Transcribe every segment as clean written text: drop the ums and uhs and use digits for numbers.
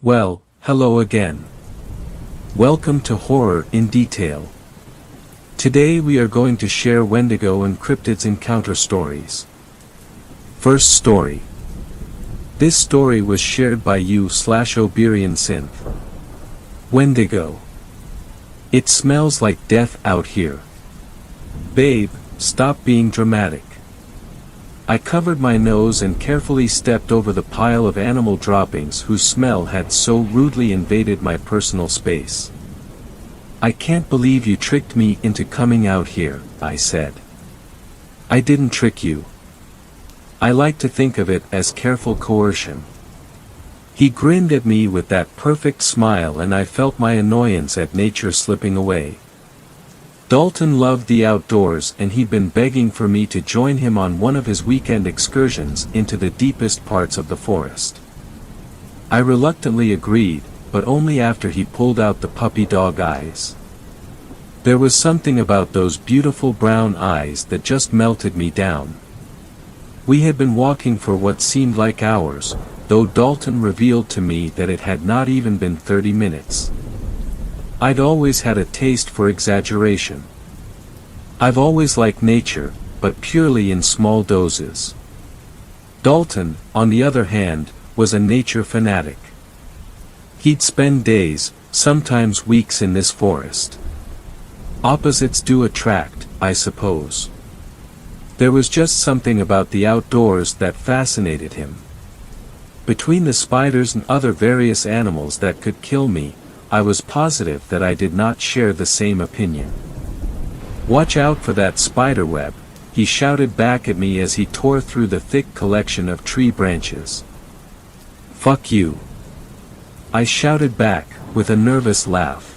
Well, hello again. Welcome to Horror in Detail. Today we are going to share Wendigo and cryptids encounter stories. First story. This story was shared by you/Oberian Synth. Wendigo. It smells like death out here. Babe, stop being dramatic. I covered my nose and carefully stepped over the pile of animal droppings whose smell had so rudely invaded my personal space. I can't believe you tricked me into coming out here, I said. I didn't trick you. I like to think of it as careful coercion. He grinned at me with that perfect smile and I felt my annoyance at nature slipping away. Dalton loved the outdoors and he'd been begging for me to join him on one of his weekend excursions into the deepest parts of the forest. I reluctantly agreed, but only after he pulled out the puppy dog eyes. There was something about those beautiful brown eyes that just melted me down. We had been walking for what seemed like hours, though Dalton revealed to me that it had not even been 30 minutes. I'd always had a taste for exaggeration. I've always liked nature, but purely in small doses. Dalton, on the other hand, was a nature fanatic. He'd spend days, sometimes weeks in this forest. Opposites do attract, I suppose. There was just something about the outdoors that fascinated him. Between the spiders and other various animals that could kill me, I was positive that I did not share the same opinion. "Watch out for that spider web," he shouted back at me as he tore through the thick collection of tree branches. "Fuck you," I shouted back, with a nervous laugh.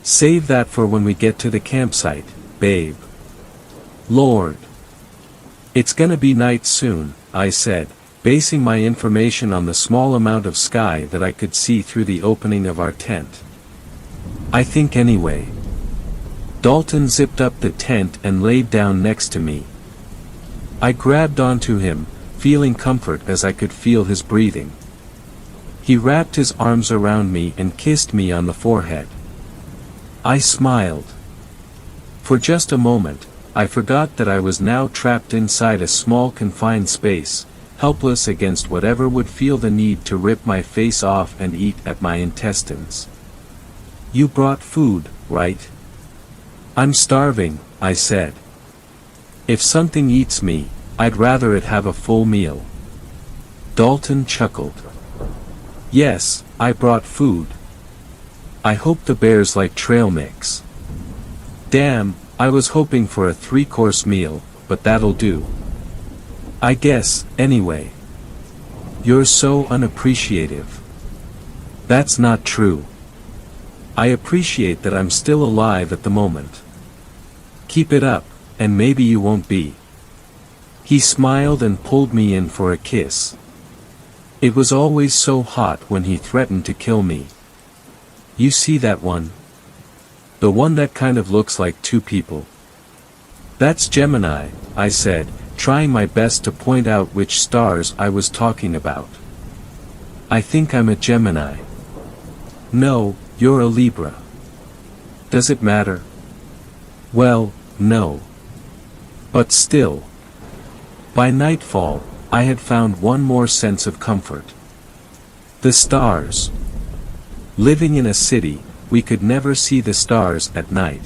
"Save that for when we get to the campsite, babe." "Lord. It's gonna be night soon," I said, basing my information on the small amount of sky that I could see through the opening of our tent. "I think anyway." Dalton zipped up the tent and laid down next to me. I grabbed onto him, feeling comfort as I could feel his breathing. He wrapped his arms around me and kissed me on the forehead. I smiled. For just a moment, I forgot that I was now trapped inside a small confined space, helpless against whatever would feel the need to rip my face off and eat at my intestines. "You brought food, right?" "I'm starving," I said. "If something eats me, I'd rather it have a full meal." Dalton chuckled. "Yes, I brought food. I hope the bears like trail mix." "Damn, I was hoping for a 3-course meal, but that'll do. I guess, anyway." "You're so unappreciative." "That's not true. I appreciate that I'm still alive at the moment." "Keep it up, and maybe you won't be." He smiled and pulled me in for a kiss. It was always so hot when he threatened to kill me. "You see that one? The one that kind of looks like two people?" "That's Gemini," I said, trying my best to point out which stars I was talking about. "I think I'm a Gemini." "No, you're a Libra." "Does it matter?" "Well, no. But still." By nightfall, I had found one more sense of comfort. The stars. Living in a city, we could never see the stars at night.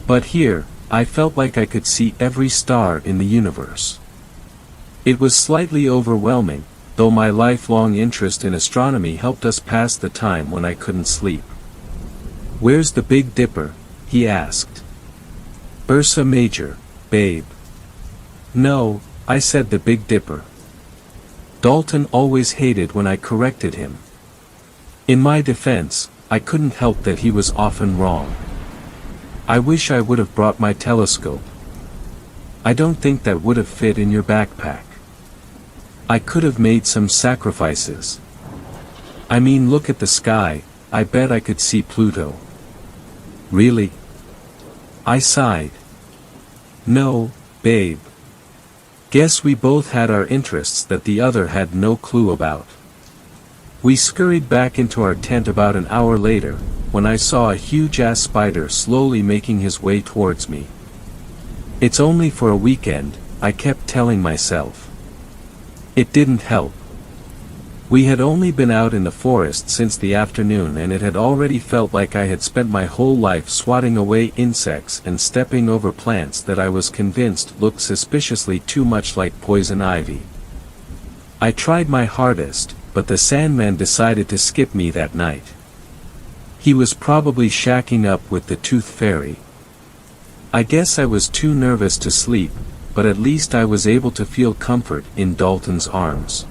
But here, I felt like I could see every star in the universe. It was slightly overwhelming, though my lifelong interest in astronomy helped us pass the time when I couldn't sleep. "Where's the Big Dipper?" he asked. "Ursa Major, babe." "No," I said, "the Big Dipper." Dalton always hated when I corrected him. In my defense, I couldn't help that he was often wrong. I wish I would have brought my telescope. "I don't think that would have fit in your backpack." "I could have made some sacrifices. I mean, look at the sky, I bet I could see Pluto." "Really?" I sighed. "No, babe. Guess we both had our interests that the other had no clue about." We scurried back into our tent about an hour later, when I saw a huge-ass spider slowly making his way towards me. It's only for a weekend, I kept telling myself. It didn't help. We had only been out in the forest since the afternoon and it had already felt like I had spent my whole life swatting away insects and stepping over plants that I was convinced looked suspiciously too much like poison ivy. I tried my hardest, but the Sandman decided to skip me that night. He was probably shacking up with the Tooth Fairy. I guess I was too nervous to sleep, but at least I was able to feel comfort in Dalton's arms.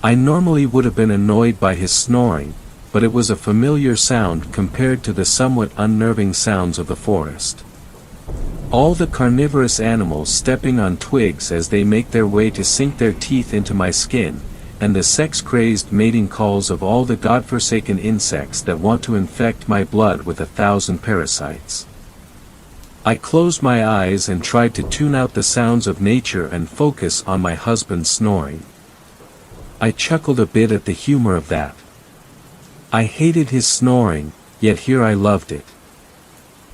I normally would have been annoyed by his snoring, but it was a familiar sound compared to the somewhat unnerving sounds of the forest. All the carnivorous animals stepping on twigs as they make their way to sink their teeth into my skin, and the sex-crazed mating calls of all the godforsaken insects that want to infect my blood with 1,000 parasites. I closed my eyes and tried to tune out the sounds of nature and focus on my husband's snoring. I chuckled a bit at the humor of that. I hated his snoring, yet here I loved it.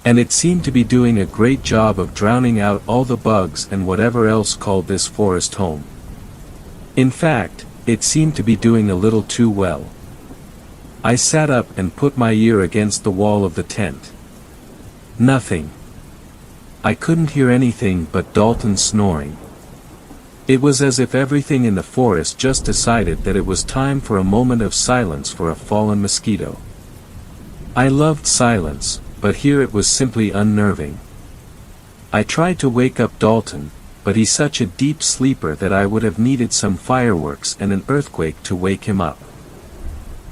And it seemed to be doing a great job of drowning out all the bugs and whatever else called this forest home. In fact, it seemed to be doing a little too well. I sat up and put my ear against the wall of the tent. Nothing. I couldn't hear anything but Dalton's snoring. It was as if everything in the forest just decided that it was time for a moment of silence for a fallen mosquito. I loved silence, but here it was simply unnerving. I tried to wake up Dalton, but he's such a deep sleeper that I would have needed some fireworks and an earthquake to wake him up.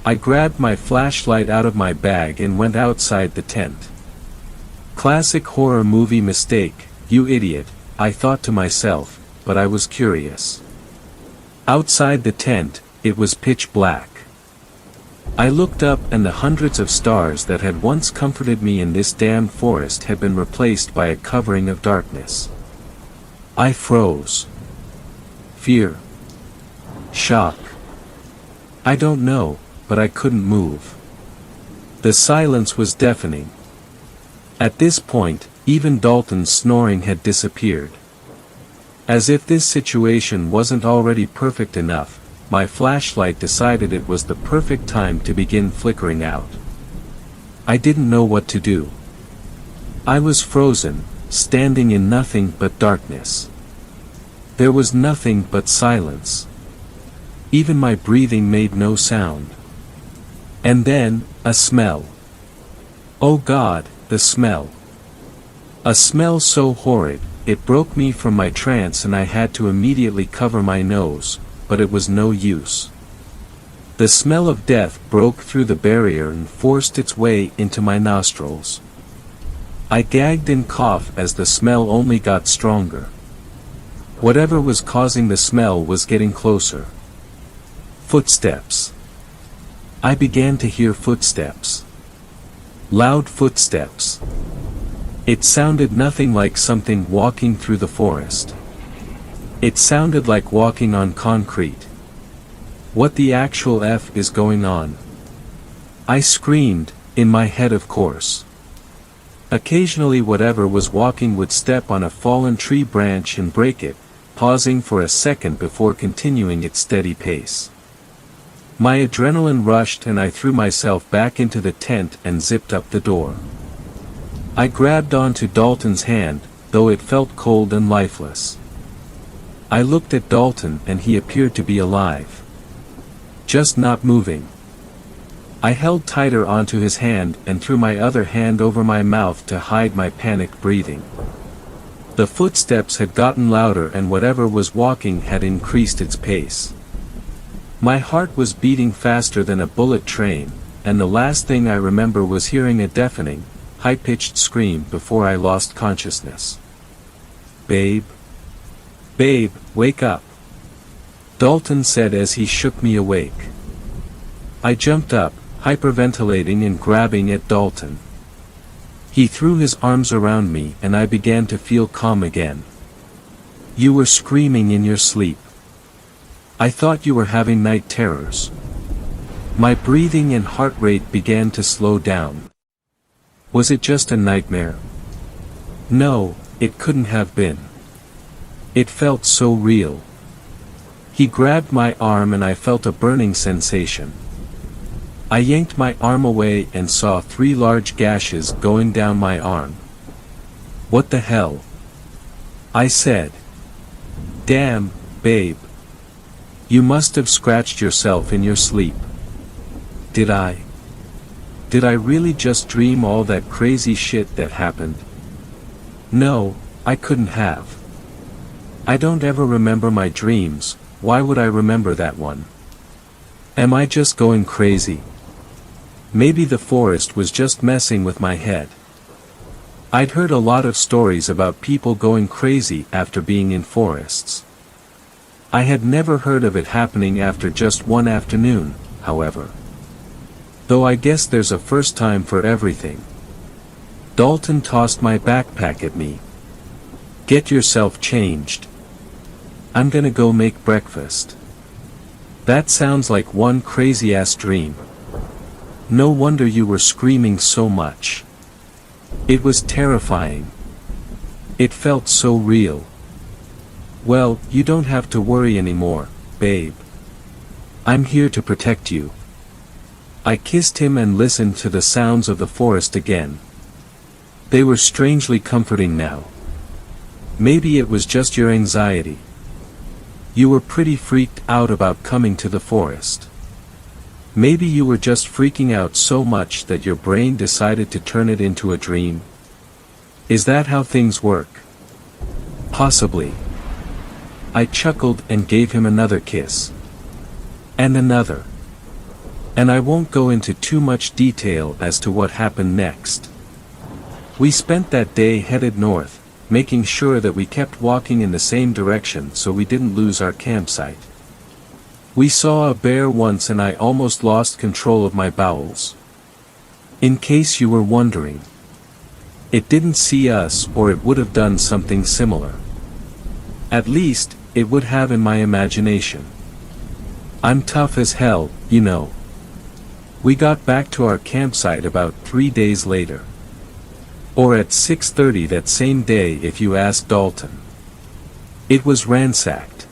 I grabbed my flashlight out of my bag and went outside the tent. Classic horror movie mistake, you idiot, I thought to myself, but I was curious. Outside the tent, it was pitch black. I looked up and the hundreds of stars that had once comforted me in this damned forest had been replaced by a covering of darkness. I froze. Fear. Shock. I don't know, but I couldn't move. The silence was deafening. At this point, even Dalton's snoring had disappeared. As if this situation wasn't already perfect enough, my flashlight decided it was the perfect time to begin flickering out. I didn't know what to do. I was frozen, standing in nothing but darkness. There was nothing but silence. Even my breathing made no sound. And then, a smell. Oh God, the smell. A smell so horrid, it broke me from my trance and I had to immediately cover my nose, but it was no use. The smell of death broke through the barrier and forced its way into my nostrils. I gagged and coughed as the smell only got stronger. Whatever was causing the smell was getting closer. Footsteps. I began to hear footsteps. Loud footsteps. It sounded nothing like something walking through the forest. It sounded like walking on concrete. What the actual F is going on? I screamed, in my head of course. Occasionally whatever was walking would step on a fallen tree branch and break it, pausing for a second before continuing its steady pace. My adrenaline rushed and I threw myself back into the tent and zipped up the door. I grabbed onto Dalton's hand, though it felt cold and lifeless. I looked at Dalton and he appeared to be alive. Just not moving. I held tighter onto his hand and threw my other hand over my mouth to hide my panicked breathing. The footsteps had gotten louder and whatever was walking had increased its pace. My heart was beating faster than a bullet train, and the last thing I remember was hearing a deafening, high-pitched scream before I lost consciousness. Babe? Babe, wake up! Dalton said as he shook me awake. I jumped up, hyperventilating and grabbing at Dalton. He threw his arms around me and I began to feel calm again. You were screaming in your sleep. I thought you were having night terrors. My breathing and heart rate began to slow down. Was it just a nightmare? No, it couldn't have been. It felt so real. He grabbed my arm and I felt a burning sensation. I yanked my arm away and saw 3 large gashes going down my arm. What the hell? I said. Damn, babe. You must have scratched yourself in your sleep. Did I? Did I really just dream all that crazy shit that happened? No, I couldn't have. I don't ever remember my dreams, why would I remember that one? Am I just going crazy? Maybe the forest was just messing with my head. I'd heard a lot of stories about people going crazy after being in forests. I had never heard of it happening after just one afternoon, however. Though I guess there's a first time for everything. Dalton tossed my backpack at me. Get yourself changed. I'm gonna go make breakfast. That sounds like one crazy-ass dream. No wonder you were screaming so much. It was terrifying. It felt so real. Well, you don't have to worry anymore, babe. I'm here to protect you. I kissed him and listened to the sounds of the forest again. They were strangely comforting now. Maybe it was just your anxiety. You were pretty freaked out about coming to the forest. Maybe you were just freaking out so much that your brain decided to turn it into a dream. Is that how things work? Possibly. I chuckled and gave him another kiss. And another. And I won't go into too much detail as to what happened next. We spent that day headed north, making sure that we kept walking in the same direction so we didn't lose our campsite. We saw a bear once and I almost lost control of my bowels. In case you were wondering. It didn't see us or it would have done something similar. At least, it would have in my imagination. I'm tough as hell, you know. We got back to our campsite about 3 days later. Or at 6:30 that same day if you ask Dalton. It was ransacked.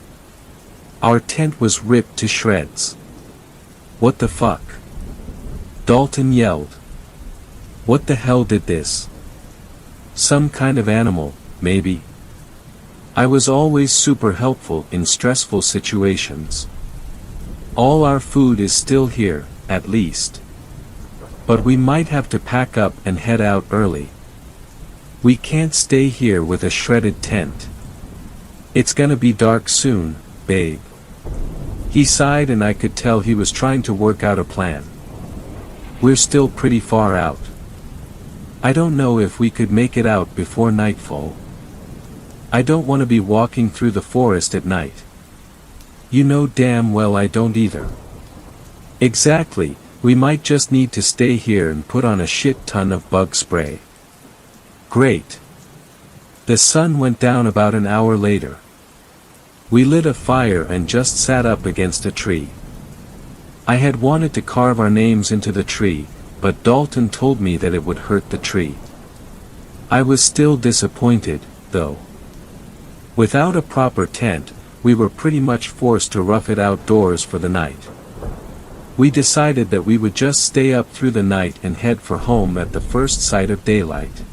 Our tent was ripped to shreds. What the fuck? Dalton yelled. What the hell did this? Some kind of animal, maybe. I was always super helpful in stressful situations. All our food is still here, at least. But we might have to pack up and head out early. We can't stay here with a shredded tent. It's gonna be dark soon, babe. He sighed and I could tell he was trying to work out a plan. We're still pretty far out. I don't know if we could make it out before nightfall. I don't want to be walking through the forest at night. You know damn well I don't either. Exactly, we might just need to stay here and put on a shit ton of bug spray. Great. The sun went down about an hour later. We lit a fire and just sat up against a tree. I had wanted to carve our names into the tree, but Dalton told me that it would hurt the tree. I was still disappointed, though. Without a proper tent, we were pretty much forced to rough it outdoors for the night. We decided that we would just stay up through the night and head for home at the first sight of daylight.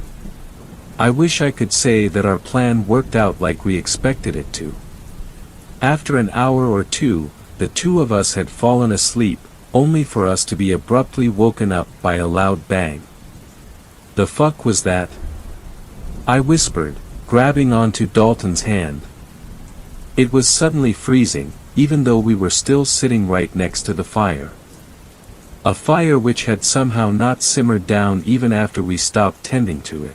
I wish I could say that our plan worked out like we expected it to. After an hour or two, the two of us had fallen asleep, only for us to be abruptly woken up by a loud bang. The fuck was that? I whispered, grabbing onto Dalton's hand. It was suddenly freezing, even though we were still sitting right next to the fire. A fire which had somehow not simmered down even after we stopped tending to it.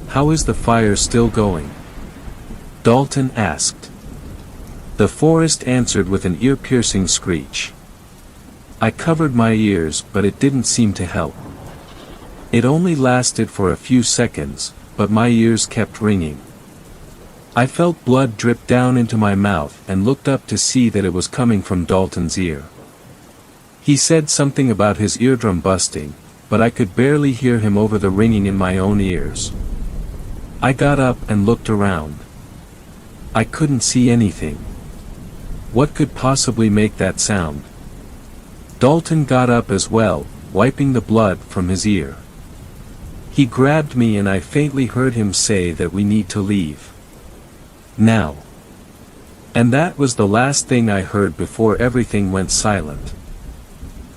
How is the fire still going? Dalton asked. The forest answered with an ear-piercing screech. I covered my ears, but it didn't seem to help. It only lasted for a few seconds, but my ears kept ringing. I felt blood drip down into my mouth and looked up to see that it was coming from Dalton's ear. He said something about his eardrum busting, but I could barely hear him over the ringing in my own ears. I got up and looked around. I couldn't see anything. What could possibly make that sound? Dalton got up as well, wiping the blood from his ear. He grabbed me and I faintly heard him say that we need to leave. Now. And that was the last thing I heard before everything went silent.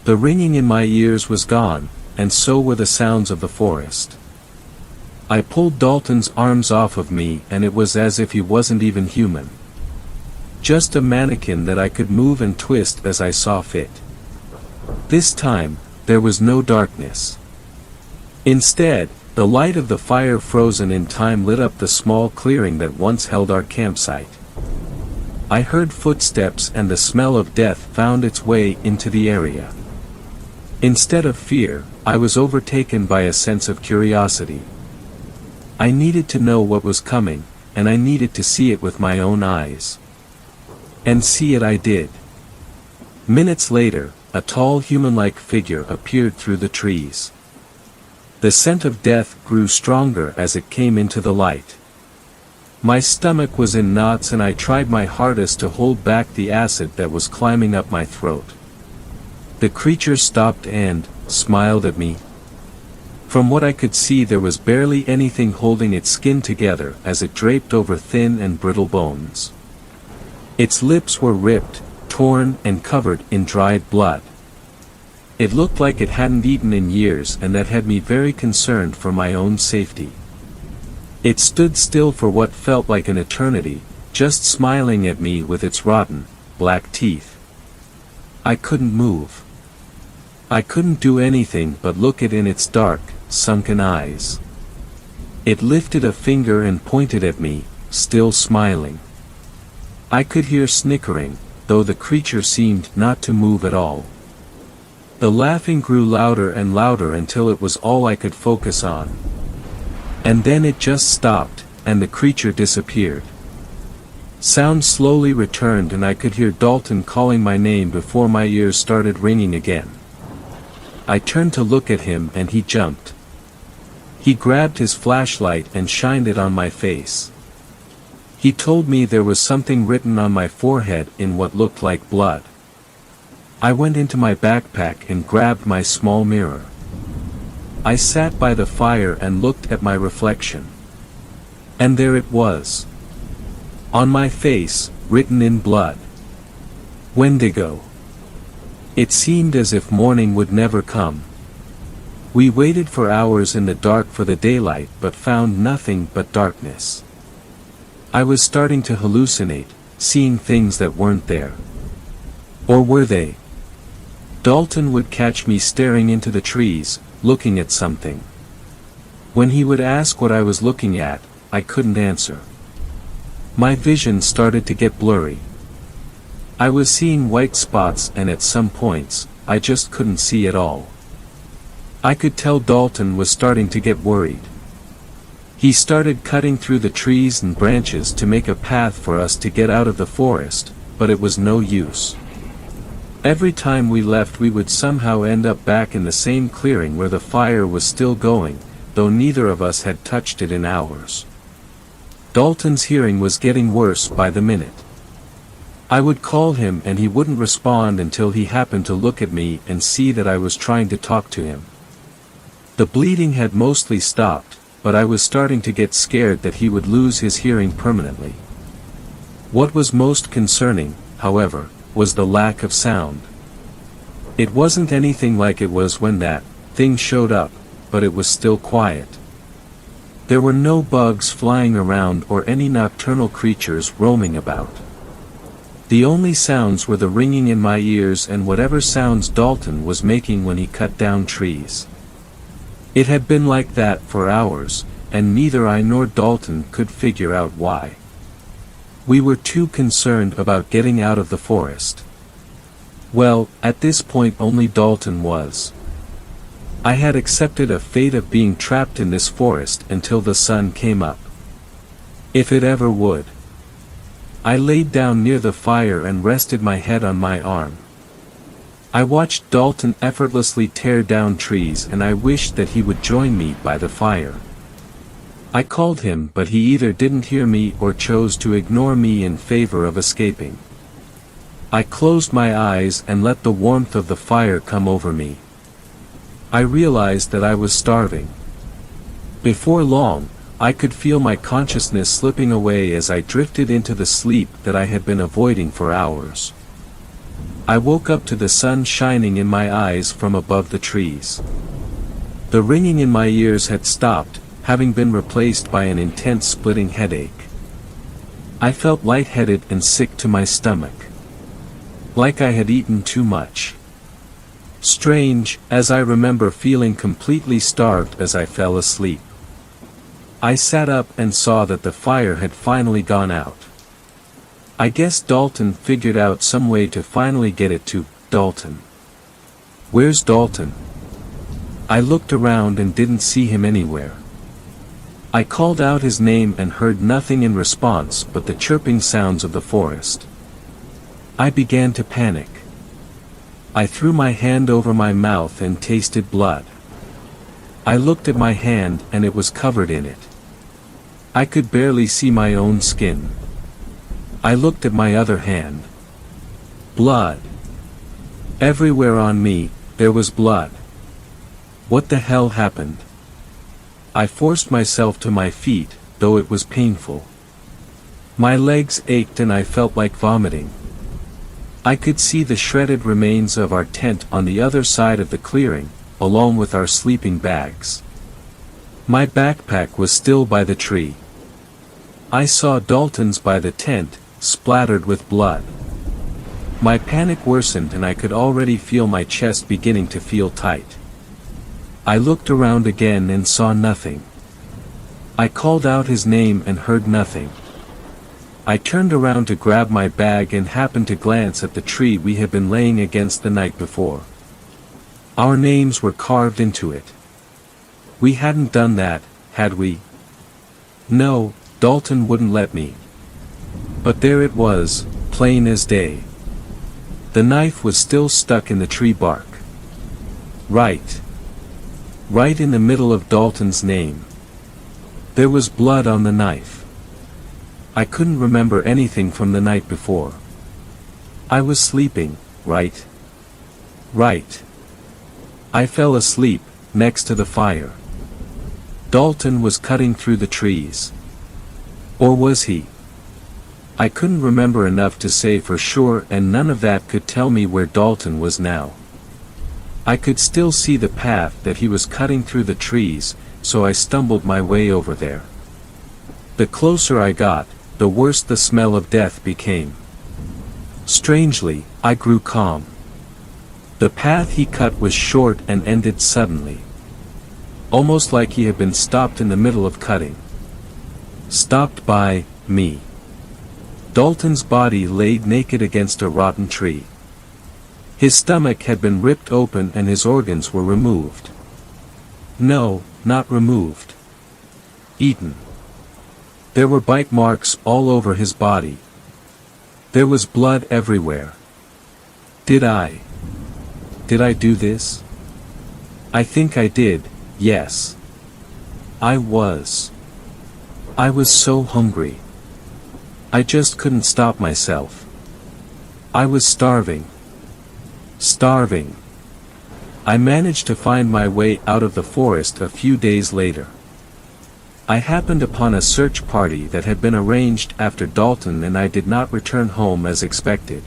The ringing in my ears was gone, and so were the sounds of the forest. I pulled Dalton's arms off of me and it was as if he wasn't even human. Just a mannequin that I could move and twist as I saw fit. This time, there was no darkness. Instead, the light of the fire frozen in time lit up the small clearing that once held our campsite. I heard footsteps and the smell of death found its way into the area. Instead of fear, I was overtaken by a sense of curiosity. I needed to know what was coming, and I needed to see it with my own eyes. And see it I did. Minutes later, a tall human-like figure appeared through the trees. The scent of death grew stronger as it came into the light. My stomach was in knots and I tried my hardest to hold back the acid that was climbing up my throat. The creature stopped and smiled at me. From what I could see there was barely anything holding its skin together as it draped over thin and brittle bones. Its lips were ripped, torn and covered in dried blood. It looked like it hadn't eaten in years and that had me very concerned for my own safety. It stood still for what felt like an eternity, just smiling at me with its rotten, black teeth. I couldn't move. I couldn't do anything but look it in its dark, sunken eyes. It lifted a finger and pointed at me, still smiling. I could hear snickering, though the creature seemed not to move at all. The laughing grew louder and louder until it was all I could focus on. And then it just stopped, and the creature disappeared. Sound slowly returned and I could hear Dalton calling my name before my ears started ringing again. I turned to look at him and he jumped. He grabbed his flashlight and shined it on my face. He told me there was something written on my forehead in what looked like blood. I went into my backpack and grabbed my small mirror. I sat by the fire and looked at my reflection. And there it was. On my face, written in blood. Wendigo. It seemed as if morning would never come. We waited for hours in the dark for the daylight but found nothing but darkness. I was starting to hallucinate, seeing things that weren't there. Or were they? Dalton would catch me staring into the trees, looking at something. When he would ask what I was looking at, I couldn't answer. My vision started to get blurry. I was seeing white spots and at some points, I just couldn't see at all. I could tell Dalton was starting to get worried. He started cutting through the trees and branches to make a path for us to get out of the forest, but it was no use. Every time we left we would somehow end up back in the same clearing where the fire was still going, though neither of us had touched it in hours. Dalton's hearing was getting worse by the minute. I would call him and he wouldn't respond until he happened to look at me and see that I was trying to talk to him. The bleeding had mostly stopped, but I was starting to get scared that he would lose his hearing permanently. What was most concerning, however, was the lack of sound. It wasn't anything like it was when that thing showed up, but it was still quiet. There were no bugs flying around or any nocturnal creatures roaming about. The only sounds were the ringing in my ears and whatever sounds Dalton was making when he cut down trees. It had been like that for hours, and neither I nor Dalton could figure out why. We were too concerned about getting out of the forest. Well, at this point only Dalton was. I had accepted a fate of being trapped in this forest until the sun came up. If it ever would. I laid down near the fire and rested my head on my arm. I watched Dalton effortlessly tear down trees and I wished that he would join me by the fire. I called him but he either didn't hear me or chose to ignore me in favor of escaping. I closed my eyes and let the warmth of the fire come over me. I realized that I was starving. Before long, I could feel my consciousness slipping away as I drifted into the sleep that I had been avoiding for hours. I woke up to the sun shining in my eyes from above the trees. The ringing in my ears had stopped, having been replaced by an intense splitting headache. I felt lightheaded and sick to my stomach. Like I had eaten too much. Strange, as I remember feeling completely starved as I fell asleep. I sat up and saw that the fire had finally gone out. I guess Dalton figured out some way to finally get it to Dalton. Where's Dalton? I looked around and didn't see him anywhere. I called out his name and heard nothing in response but the chirping sounds of the forest. I began to panic. I threw my hand over my mouth and tasted blood. I looked at my hand and it was covered in it. I could barely see my own skin. I looked at my other hand. Blood. Everywhere on me, there was blood. What the hell happened? I forced myself to my feet, though it was painful. My legs ached and I felt like vomiting. I could see the shredded remains of our tent on the other side of the clearing, along with our sleeping bags. My backpack was still by the tree. I saw Dalton's by the tent, splattered with blood. My panic worsened and I could already feel my chest beginning to feel tight. I looked around again and saw nothing. I called out his name and heard nothing. I turned around to grab my bag and happened to glance at the tree we had been laying against the night before. Our names were carved into it. We hadn't done that, had we? No, Dalton wouldn't let me. But there it was, plain as day. The knife was still stuck in the tree bark. Right in the middle of Dalton's name. There was blood on the knife. I couldn't remember anything from the night before. I was sleeping, right? Right. I fell asleep, next to the fire. Dalton was cutting through the trees. Or was he? I couldn't remember enough to say for sure and none of that could tell me where Dalton was now. I could still see the path that he was cutting through the trees, so I stumbled my way over there. The closer I got, the worse the smell of death became. Strangely, I grew calm. The path he cut was short and ended suddenly. Almost like he had been stopped in the middle of cutting. Stopped by me. Dalton's body laid naked against a rotten tree. His stomach had been ripped open and his organs were removed. No, not removed. Eaten. There were bite marks all over his body. There was blood everywhere. Did I do this? I think I did, yes. I was so hungry. I just couldn't stop myself. I was starving. Starving. I managed to find my way out of the forest a few days later. I happened upon a search party that had been arranged after Dalton and I did not return home as expected.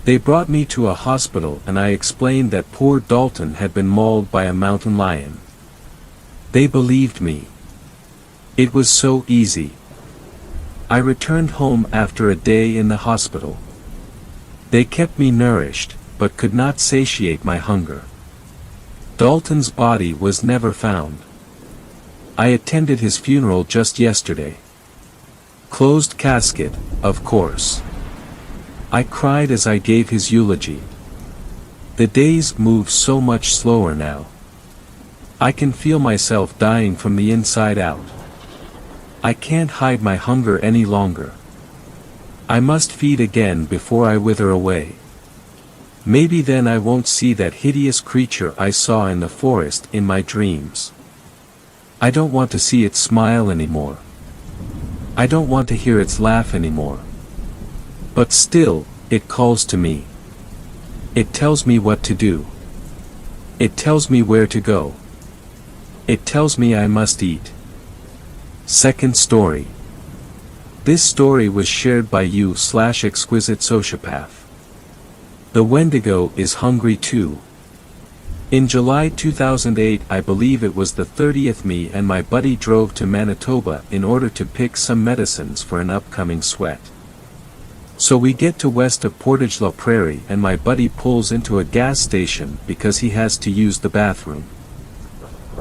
They brought me to a hospital and I explained that poor Dalton had been mauled by a mountain lion. They believed me. It was so easy. I returned home after a day in the hospital. They kept me nourished, but could not satiate my hunger. Dalton's body was never found. I attended his funeral just yesterday. Closed casket, of course. I cried as I gave his eulogy. The days move so much slower now. I can feel myself dying from the inside out. I can't hide my hunger any longer. I must feed again before I wither away. Maybe then I won't see that hideous creature I saw in the forest in my dreams. I don't want to see it smile anymore. I don't want to hear its laugh anymore. But still, it calls to me. It tells me what to do. It tells me where to go. It tells me I must eat. Second story. This story was shared by you/exquisite sociopath. The Wendigo is hungry too. In July 2008, I believe it was the 30th, me and my buddy drove to Manitoba in order to pick some medicines for an upcoming sweat. So we get to west of Portage la Prairie and my buddy pulls into a gas station because he has to use the bathroom.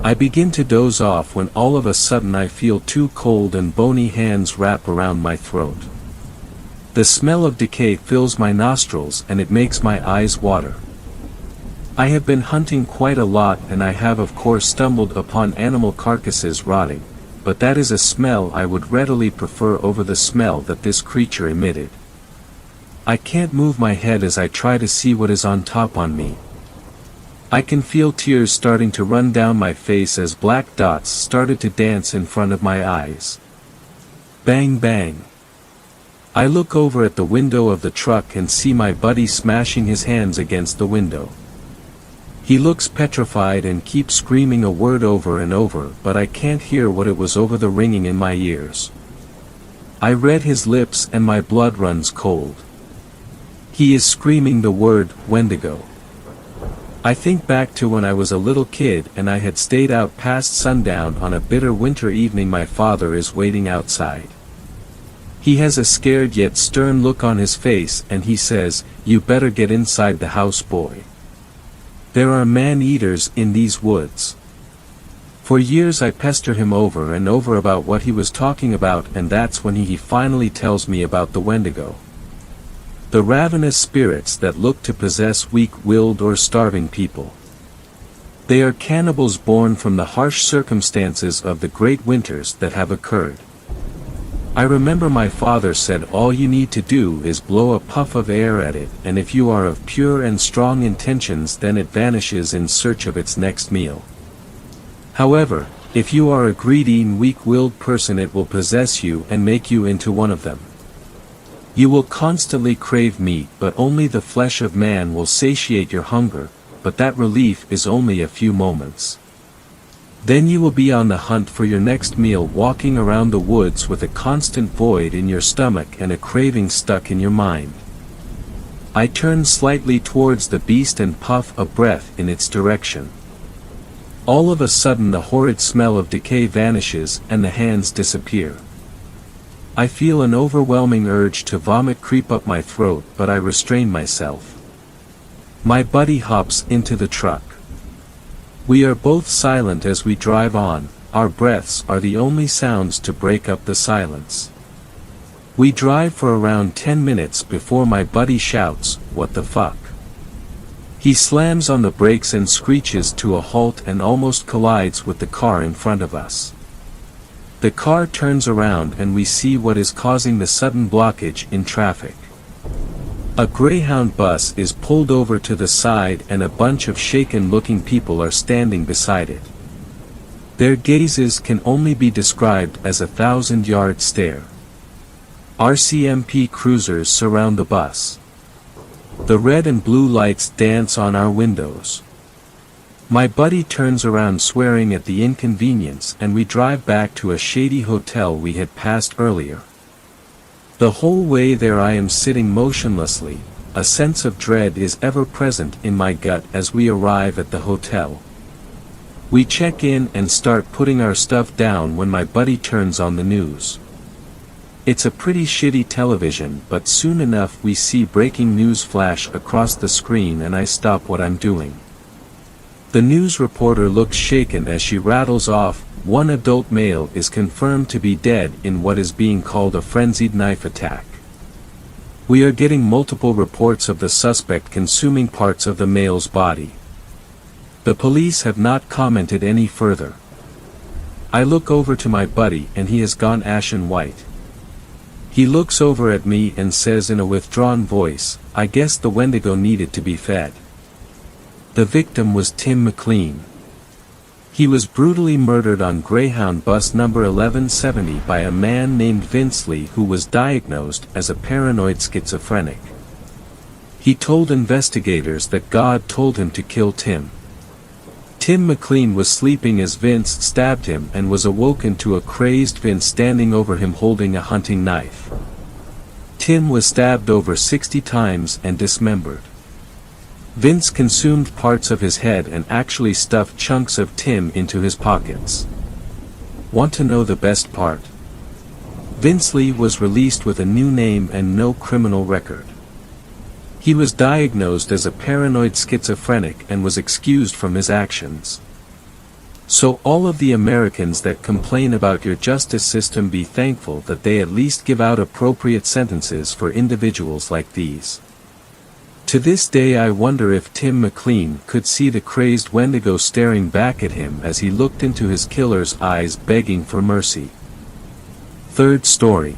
I begin to doze off when all of a sudden I feel two cold and bony hands wrap around my throat. The smell of decay fills my nostrils and it makes my eyes water. I have been hunting quite a lot and I have of course stumbled upon animal carcasses rotting, but that is a smell I would readily prefer over the smell that this creature emitted. I can't move my head as I try to see what is on top on me. I can feel tears starting to run down my face as black dots started to dance in front of my eyes. Bang bang. I look over at the window of the truck and see my buddy smashing his hands against the window. He looks petrified and keeps screaming a word over and over, but I can't hear what it was over the ringing in my ears. I read his lips and my blood runs cold. He is screaming the word, Wendigo. I think back to when I was a little kid and I had stayed out past sundown on a bitter winter evening. My father is waiting outside. He has a scared yet stern look on his face and he says, "You better get inside the house, boy. There are man-eaters in these woods." For years I pester him over and over about what he was talking about, and that's when he finally tells me about the Wendigo. The ravenous spirits that look to possess weak-willed or starving people. They are cannibals born from the harsh circumstances of the great winters that have occurred. I remember my father said all you need to do is blow a puff of air at it, and if you are of pure and strong intentions then it vanishes in search of its next meal. However, if you are a greedy and weak-willed person it will possess you and make you into one of them. You will constantly crave meat, but only the flesh of man will satiate your hunger, but that relief is only a few moments. Then you will be on the hunt for your next meal, walking around the woods with a constant void in your stomach and a craving stuck in your mind. I turn slightly towards the beast and puff a breath in its direction. All of a sudden the horrid smell of decay vanishes and the hands disappear. I feel an overwhelming urge to vomit creep up my throat, but I restrain myself. My buddy hops into the truck. We are both silent as we drive on, our breaths are the only sounds to break up the silence. We drive for around 10 minutes before my buddy shouts, "What the fuck?" He slams on the brakes and screeches to a halt and almost collides with the car in front of us. The car turns around and we see what is causing the sudden blockage in traffic. A Greyhound bus is pulled over to the side and a bunch of shaken-looking people are standing beside it. Their gazes can only be described as a 1,000-yard stare. RCMP cruisers surround the bus. The red and blue lights dance on our windows. My buddy turns around swearing at the inconvenience and we drive back to a shady hotel we had passed earlier. The whole way there I am sitting motionlessly, a sense of dread is ever present in my gut as we arrive at the hotel. We check in and start putting our stuff down when my buddy turns on the news. It's a pretty shitty television, but soon enough we see breaking news flash across the screen and I stop what I'm doing. The news reporter looks shaken as she rattles off, "One adult male is confirmed to be dead in what is being called a frenzied knife attack." We are getting multiple reports of the suspect consuming parts of the male's body. The police have not commented any further. I look over to my buddy and he has gone ashen white. He looks over at me and says in a withdrawn voice, "I guess the Wendigo needed to be fed." The victim was Tim McLean. He was brutally murdered on Greyhound bus number 1170 by a man named Vince Lee who was diagnosed as a paranoid schizophrenic. He told investigators that God told him to kill Tim. Tim McLean was sleeping as Vince stabbed him and was awoken to a crazed Vince standing over him holding a hunting knife. Tim was stabbed over 60 times and dismembered. Vince consumed parts of his head and actually stuffed chunks of Tim into his pockets. Want to know the best part? Vince Lee was released with a new name and no criminal record. He was diagnosed as a paranoid schizophrenic and was excused from his actions. So all of the Americans that complain about your justice system, be thankful that they at least give out appropriate sentences for individuals like these. To this day I wonder if Tim McLean could see the crazed Wendigo staring back at him as he looked into his killer's eyes begging for mercy. Third story.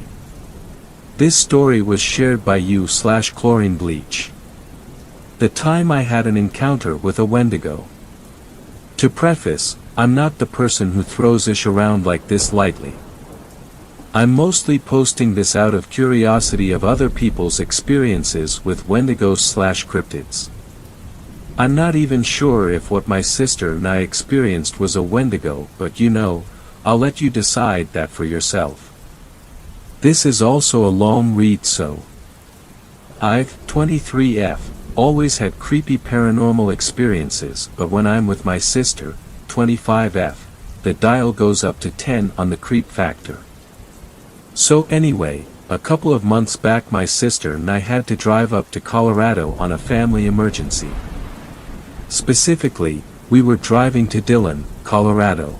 This story was shared by you/chlorine bleach. The time I had an encounter with a Wendigo. To preface, I'm not the person who throws ish around like this lightly. I'm mostly posting this out of curiosity of other people's experiences with Wendigos/cryptids. I'm not even sure if what my sister and I experienced was a Wendigo, but I'll let you decide that for yourself. This is also a long read, so I've, 23F, always had creepy paranormal experiences, but when I'm with my sister, 25F, the dial goes up to 10 on the creep factor. So anyway, a couple of months back my sister and I had to drive up to Colorado on a family emergency. Specifically, we were driving to Dillon, Colorado.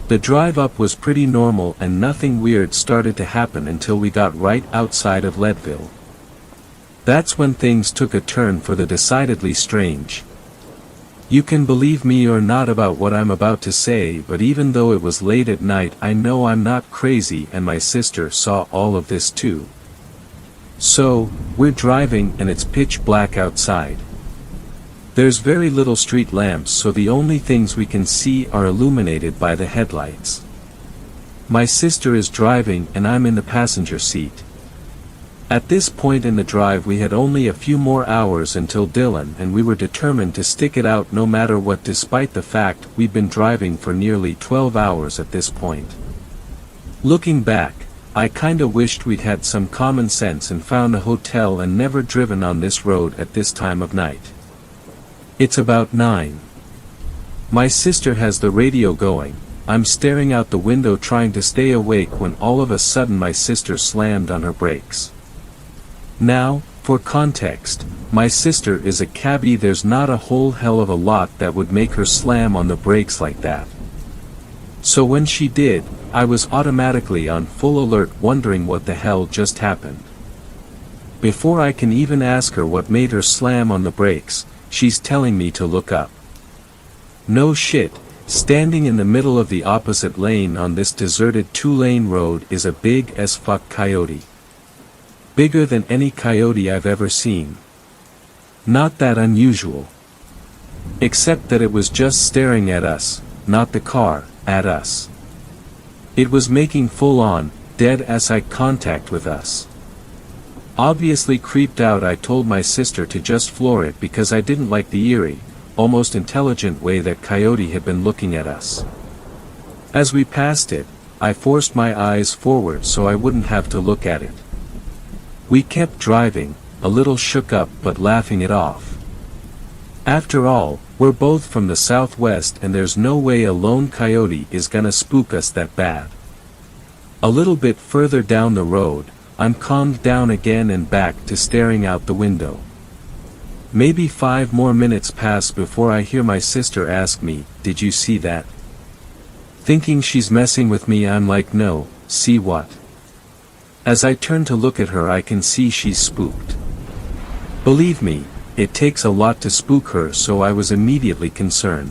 The drive up was pretty normal and nothing weird started to happen until we got right outside of Leadville. That's when things took a turn for the decidedly strange. You can believe me or not about what I'm about to say, but even though it was late at night, I know I'm not crazy and my sister saw all of this too. So, we're driving and it's pitch black outside. There's very little street lamps, so the only things we can see are illuminated by the headlights. My sister is driving and I'm in the passenger seat. At this point in the drive we had only a few more hours until Dillon and we were determined to stick it out no matter what, despite the fact we'd been driving for nearly 12 hours at this point. Looking back, I kinda wished we'd had some common sense and found a hotel and never driven on this road at this time of night. It's about 9. My sister has the radio going. I'm staring out the window trying to stay awake when all of a sudden my sister slammed on her brakes. Now, for context, my sister is a cabbie. There's not a whole hell of a lot that would make her slam on the brakes like that. So when she did, I was automatically on full alert wondering what the hell just happened. Before I can even ask her what made her slam on the brakes, she's telling me to look up. No shit, standing in the middle of the opposite lane on this deserted 2-lane road is a big as fuck coyote. Bigger than any coyote I've ever seen. Not that unusual. Except that it was just staring at us, not the car, at us. It was making full-on, dead-ass eye contact with us. Obviously creeped out, I told my sister to just floor it because I didn't like the eerie, almost intelligent way that coyote had been looking at us. As we passed it, I forced my eyes forward so I wouldn't have to look at it. We kept driving, a little shook up but laughing it off. After all, we're both from the Southwest and there's no way a lone coyote is gonna spook us that bad. A little bit further down the road, I'm calmed down again and back to staring out the window. Maybe 5 more minutes pass before I hear my sister ask me, "Did you see that?" Thinking she's messing with me, I'm like, "No, see what?" As I turn to look at her, I can see she's spooked. Believe me, it takes a lot to spook her, so I was immediately concerned.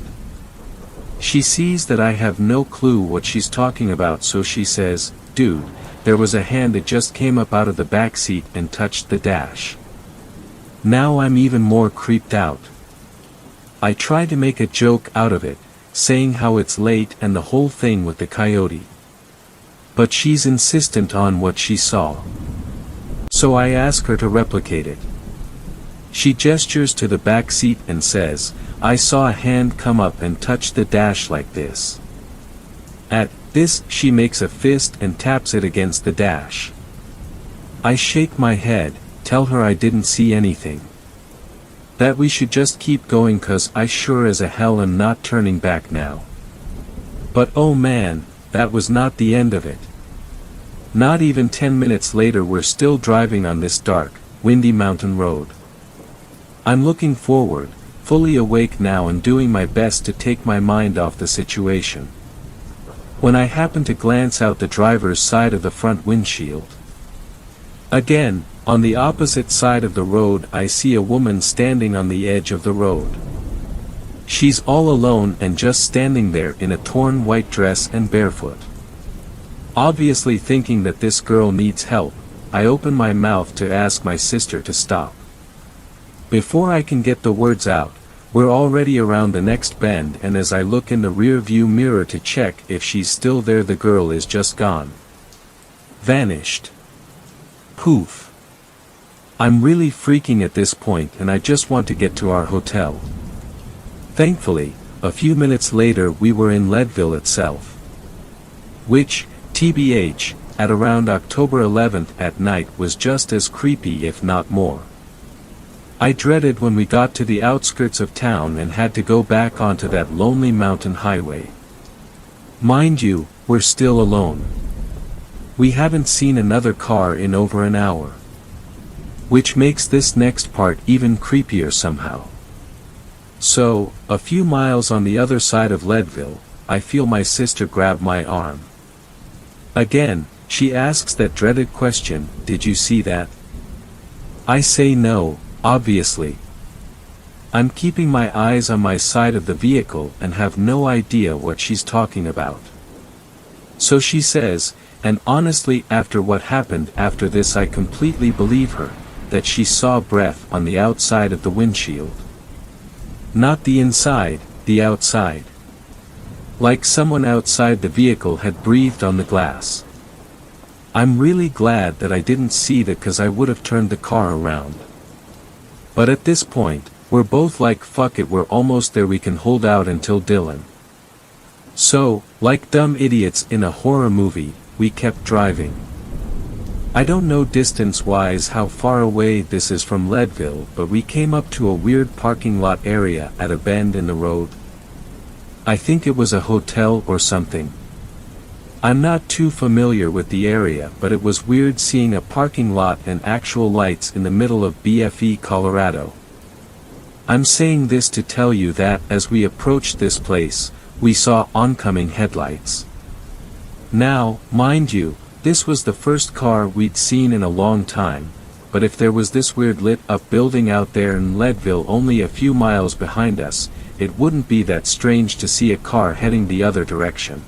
She sees that I have no clue what she's talking about, so she says, "Dude, there was a hand that just came up out of the back seat and touched the dash. Now I'm even more creeped out. I try to make a joke out of it, saying how it's late and the whole thing with the coyote. But she's insistent on what she saw. So I ask her to replicate it. She gestures to the back seat and says, "I saw a hand come up and touch the dash like this." At this, she makes a fist and taps it against the dash. I shake my head, tell her I didn't see anything. That we should just keep going 'cause I sure as a hell am not turning back now. But oh man, that was not the end of it. Not even 10 minutes later we're still driving on this dark, windy mountain road. I'm looking forward, fully awake now and doing my best to take my mind off the situation. When I happen to glance out the driver's side of the front windshield. Again, on the opposite side of the road I see a woman standing on the edge of the road. She's all alone and just standing there in a torn white dress and barefoot. Obviously thinking that this girl needs help, I open my mouth to ask my sister to stop. Before I can get the words out, we're already around the next bend, and as I look in the rear view mirror to check if she's still there, the girl is just gone. Vanished. Poof. I'm really freaking at this point and I just want to get to our hotel. Thankfully, a few minutes later we were in Leadville itself. Which, TBH, at around October 11th at night was just as creepy if not more. I dreaded when we got to the outskirts of town and had to go back onto that lonely mountain highway. Mind you, we're still alone. We haven't seen another car in over an hour. Which makes this next part even creepier somehow. So, a few miles on the other side of Leadville, I feel my sister grab my arm. Again, she asks that dreaded question, "Did you see that?" I say no. Obviously. I'm keeping my eyes on my side of the vehicle and have no idea what she's talking about. So she says, and honestly after what happened after this I completely believe her, that she saw breath on the outside of the windshield. Not the inside, the outside. Like someone outside the vehicle had breathed on the glass. I'm really glad that I didn't see that 'cause I would have turned the car around. But at this point, we're both like fuck it, we're almost there, we can hold out until Dylan. So, like dumb idiots in a horror movie, we kept driving. I don't know distance-wise how far away this is from Leadville, but we came up to a weird parking lot area at a bend in the road. I think it was a hotel or something. I'm not too familiar with the area, but it was weird seeing a parking lot and actual lights in the middle of BFE, Colorado. I'm saying this to tell you that as we approached this place, we saw oncoming headlights. Now, mind you, this was the first car we'd seen in a long time, but if there was this weird lit-up building out there in Leadville only a few miles behind us, it wouldn't be that strange to see a car heading the other direction.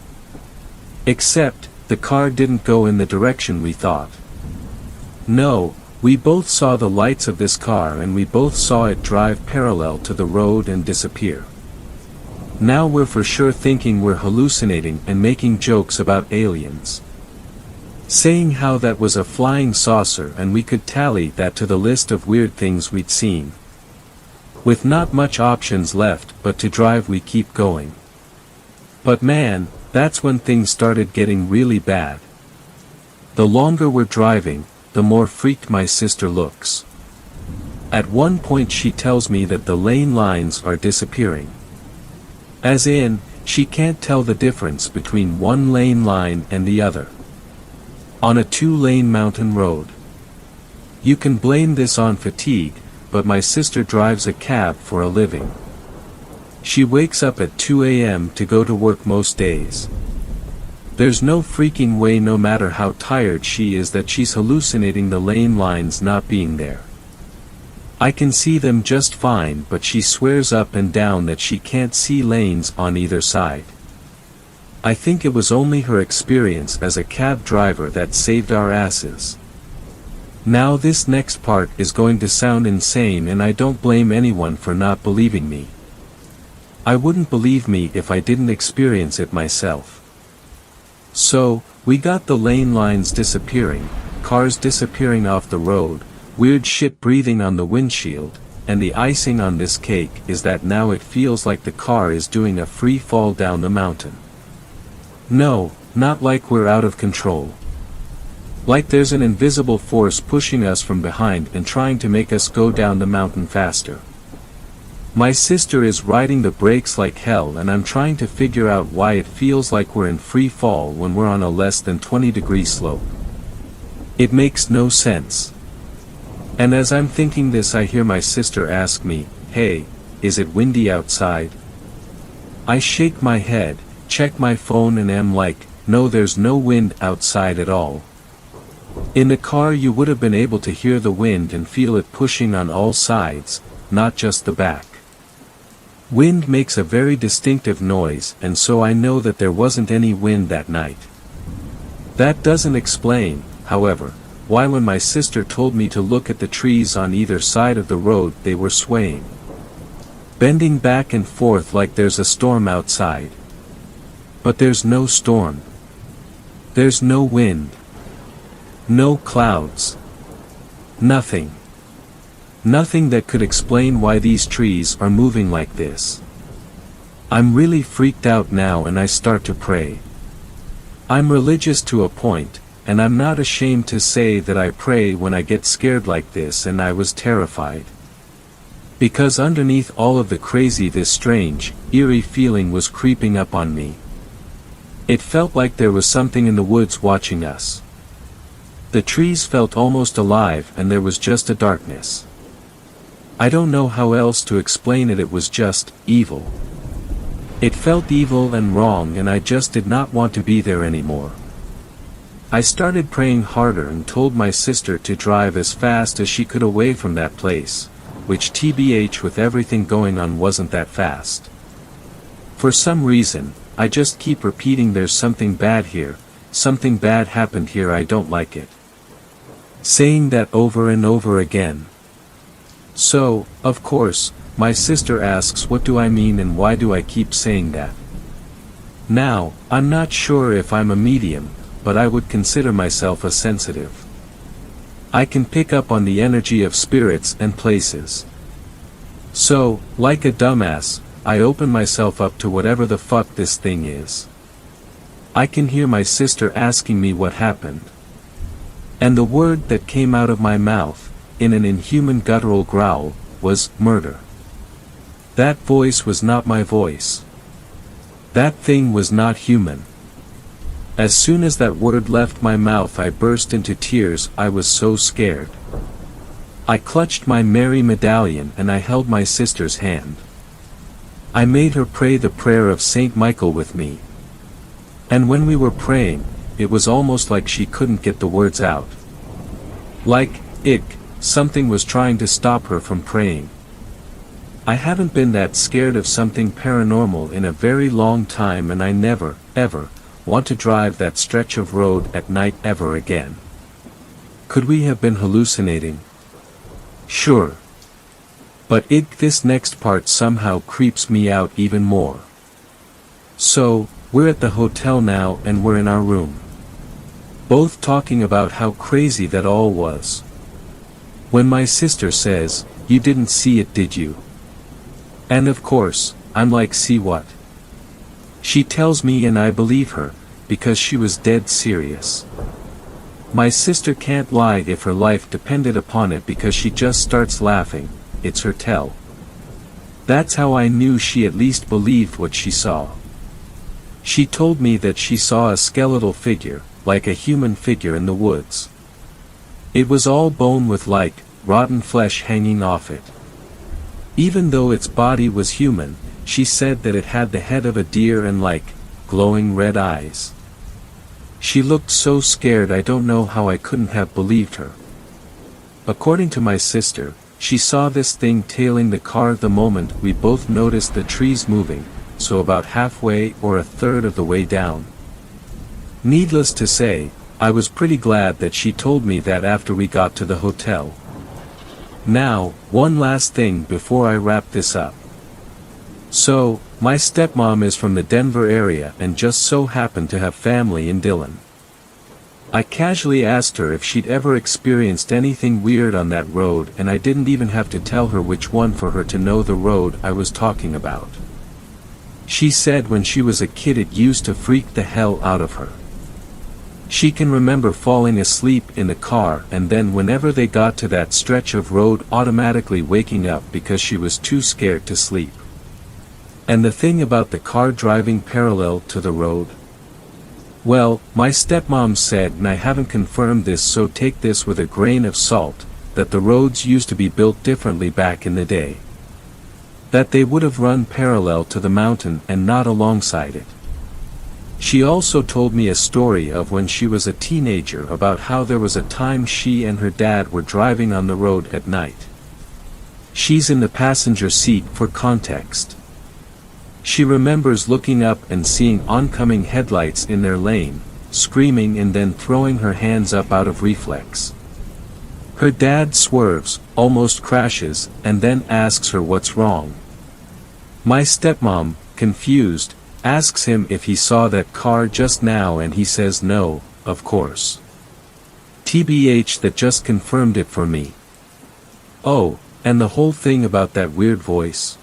Except, the car didn't go in the direction we thought. No, we both saw the lights of this car and we both saw it drive parallel to the road and disappear. Now we're for sure thinking we're hallucinating and making jokes about aliens. Saying how that was a flying saucer and we could tally that to the list of weird things we'd seen. With not much options left but to drive, we keep going. But man, that's when things started getting really bad. The longer we're driving, the more freaked my sister looks. At one point she tells me that the lane lines are disappearing. As in, she can't tell the difference between one lane line and the other. On a two-lane mountain road. You can blame this on fatigue, but my sister drives a cab for a living. She wakes up at 2 a.m. to go to work most days. There's no freaking way, no matter how tired she is, that she's hallucinating the lane lines not being there. I can see them just fine, but she swears up and down that she can't see lanes on either side. I think it was only her experience as a cab driver that saved our asses. Now this next part is going to sound insane, and I don't blame anyone for not believing me. I wouldn't believe me if I didn't experience it myself. So, we got the lane lines disappearing, cars disappearing off the road, weird shit breathing on the windshield, and the icing on this cake is that now it feels like the car is doing a free fall down the mountain. No, not like we're out of control. Like there's an invisible force pushing us from behind and trying to make us go down the mountain faster. My sister is riding the brakes like hell, and I'm trying to figure out why it feels like we're in free fall when we're on a less than 20-degree slope. It makes no sense. And as I'm thinking this, I hear my sister ask me, "Hey, is it windy outside?" I shake my head, check my phone, and am like, no, there's no wind outside at all. In the car you would have been able to hear the wind and feel it pushing on all sides, not just the back. Wind makes a very distinctive noise, and so I know that there wasn't any wind that night. That doesn't explain, however, why when my sister told me to look at the trees on either side of the road they were swaying, bending back and forth like there's a storm outside. But there's no storm. There's no wind. No clouds. Nothing. Nothing that could explain why these trees are moving like this. I'm really freaked out now, and I start to pray. I'm religious to a point, and I'm not ashamed to say that I pray when I get scared like this, and I was terrified. Because underneath all of the crazy, this strange, eerie feeling was creeping up on me. It felt like there was something in the woods watching us. The trees felt almost alive, and there was just a darkness. I don't know how else to explain it. It was just evil. It felt evil and wrong, and I just did not want to be there anymore. I started praying harder and told my sister to drive as fast as she could away from that place, which TBH with everything going on wasn't that fast. For some reason, I just keep repeating, there's something bad here, something bad happened here, I don't like it. Saying that over and over again. So, of course, my sister asks, what do I mean and why do I keep saying that? Now, I'm not sure if I'm a medium, but I would consider myself a sensitive. I can pick up on the energy of spirits and places. So, like a dumbass, I open myself up to whatever the fuck this thing is. I can hear my sister asking me what happened. And the word that came out of my mouth, in an inhuman guttural growl, was murder. That voice was not my voice. That thing was not human. As soon as that word left my mouth, I burst into tears. I was so scared. I clutched my Mary medallion and I held my sister's hand. I made her pray the prayer of Saint Michael with me. And when we were praying, it was almost like she couldn't get the words out. Like, something was trying to stop her from praying. I haven't been that scared of something paranormal in a very long time, and I never, ever, want to drive that stretch of road at night ever again. Could we have been hallucinating? Sure. But this next part somehow creeps me out even more. So, we're at the hotel now and we're in our room. Both talking about how crazy that all was. When my sister says, "You didn't see it, did you?" And of course, I'm like, see what? She tells me and I believe her, because she was dead serious. My sister can't lie if her life depended upon it, because she just starts laughing. It's her tell. That's how I knew she at least believed what she saw. She told me that she saw a skeletal figure, like a human figure in the woods. It was all bone with rotten flesh hanging off it. Even though its body was human, she said that it had the head of a deer and glowing red eyes. She looked so scared, I don't know how I couldn't have believed her. According to my sister, she saw this thing tailing the car the moment we both noticed the trees moving, so about halfway or a third of the way down. Needless to say, I was pretty glad that she told me that after we got to the hotel. Now, one last thing before I wrap this up. So, my stepmom is from the Denver area and just so happened to have family in Dillon. I casually asked her if she'd ever experienced anything weird on that road, and I didn't even have to tell her which one for her to know the road I was talking about. She said when she was a kid it used to freak the hell out of her. She can remember falling asleep in the car and then whenever they got to that stretch of road automatically waking up because she was too scared to sleep. And the thing about the car driving parallel to the road? Well, my stepmom said, and I haven't confirmed this so take this with a grain of salt, that the roads used to be built differently back in the day. That they would have run parallel to the mountain and not alongside it. She also told me a story of when she was a teenager about how there was a time she and her dad were driving on the road at night. She's in the passenger seat for context. She remembers looking up and seeing oncoming headlights in their lane, screaming and then throwing her hands up out of reflex. Her dad swerves, almost crashes, and then asks her what's wrong. My stepmom, confused, asks him if he saw that car just now and he says no, of course. TBH, that just confirmed it for me. Oh, and the whole thing about that weird voice.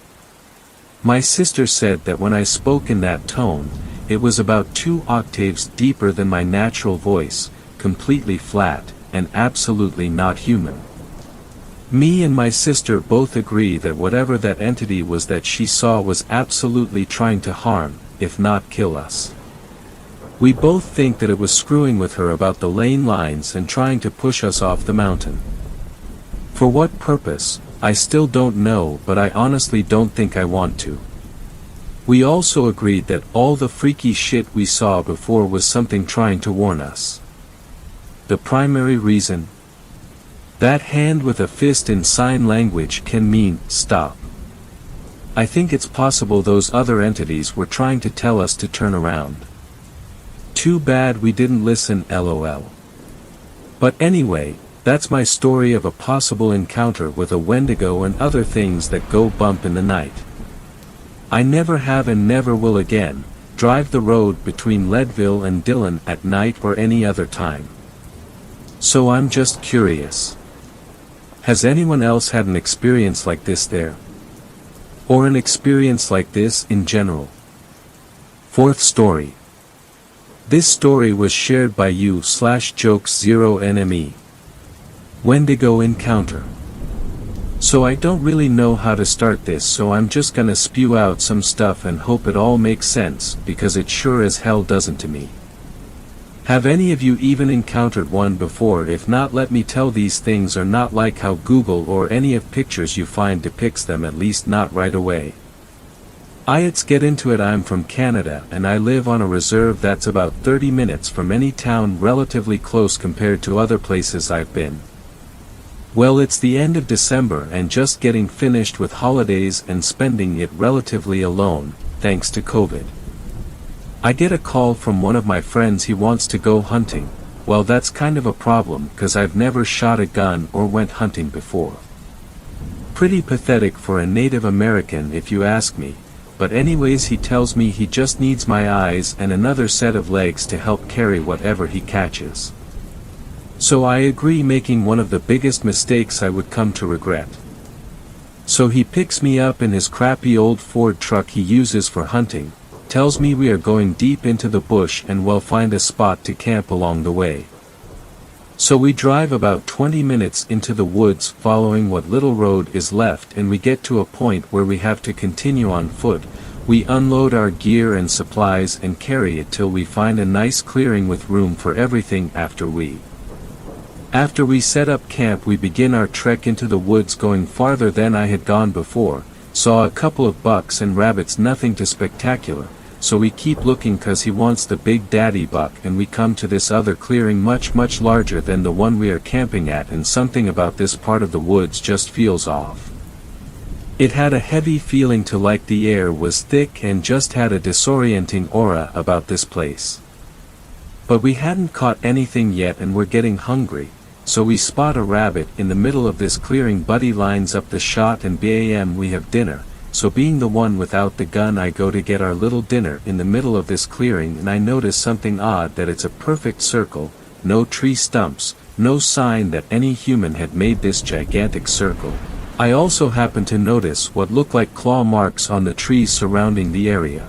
My sister said that when I spoke in that tone, it was about 2 octaves deeper than my natural voice, completely flat, and absolutely not human. Me and my sister both agree that whatever that entity was that she saw was absolutely trying to harm, if not kill us. We both think that it was screwing with her about the lane lines and trying to push us off the mountain. For what purpose, I still don't know, but I honestly don't think I want to. We also agreed that all the freaky shit we saw before was something trying to warn us. The primary reason? That hand with a fist in sign language can mean, stop. I think it's possible those other entities were trying to tell us to turn around. Too bad we didn't listen, lol. But anyway, that's my story of a possible encounter with a Wendigo and other things that go bump in the night. I never have and never will again drive the road between Leadville and Dillon at night or any other time. So I'm just curious. Has anyone else had an experience like this there? Or an experience like this in general? 4th story. This story was shared by u/jokes0nme. Wendigo encounter. So I don't really know how to start this, so I'm just gonna spew out some stuff and hope it all makes sense, because it sure as hell doesn't to me. Have any of you even encountered one before? If not, let me tell, these things are not like how Google or any of pictures you find depicts them, at least not right away. Let's get into it. I'm from Canada and I live on a reserve that's about 30 minutes from any town, relatively close compared to other places I've been. Well, it's the end of December and just getting finished with holidays and spending it relatively alone, thanks to COVID. I get a call from one of my friends, he wants to go hunting. Well, that's kind of a problem, cause I've never shot a gun or went hunting before. Pretty pathetic for a Native American if you ask me, but anyways, he tells me he just needs my eyes and another set of legs to help carry whatever he catches. So I agree, making one of the biggest mistakes I would come to regret. So he picks me up in his crappy old Ford truck he uses for hunting, tells me we are going deep into the bush and we'll find a spot to camp along the way. So we drive about 20 minutes into the woods following what little road is left, and we get to a point where we have to continue on foot. We unload our gear and supplies and carry it till we find a nice clearing with room for everything. After we set up camp, we begin our trek into the woods, going farther than I had gone before. Saw a couple of bucks and rabbits, nothing too spectacular, so we keep looking cause he wants the big daddy buck, and we come to this other clearing much larger than the one we are camping at, and something about this part of the woods just feels off. It had a heavy feeling to, like the air was thick and just had a disorienting aura about this place. But we hadn't caught anything yet and were getting hungry, so we spot a rabbit in the middle of this clearing. Buddy lines up the shot and bam, we have dinner. So being the one without the gun, I go to get our little dinner in the middle of this clearing, and I notice something odd, that it's a perfect circle, no tree stumps, no sign that any human had made this gigantic circle. I also happened to notice what looked like claw marks on the trees surrounding the area.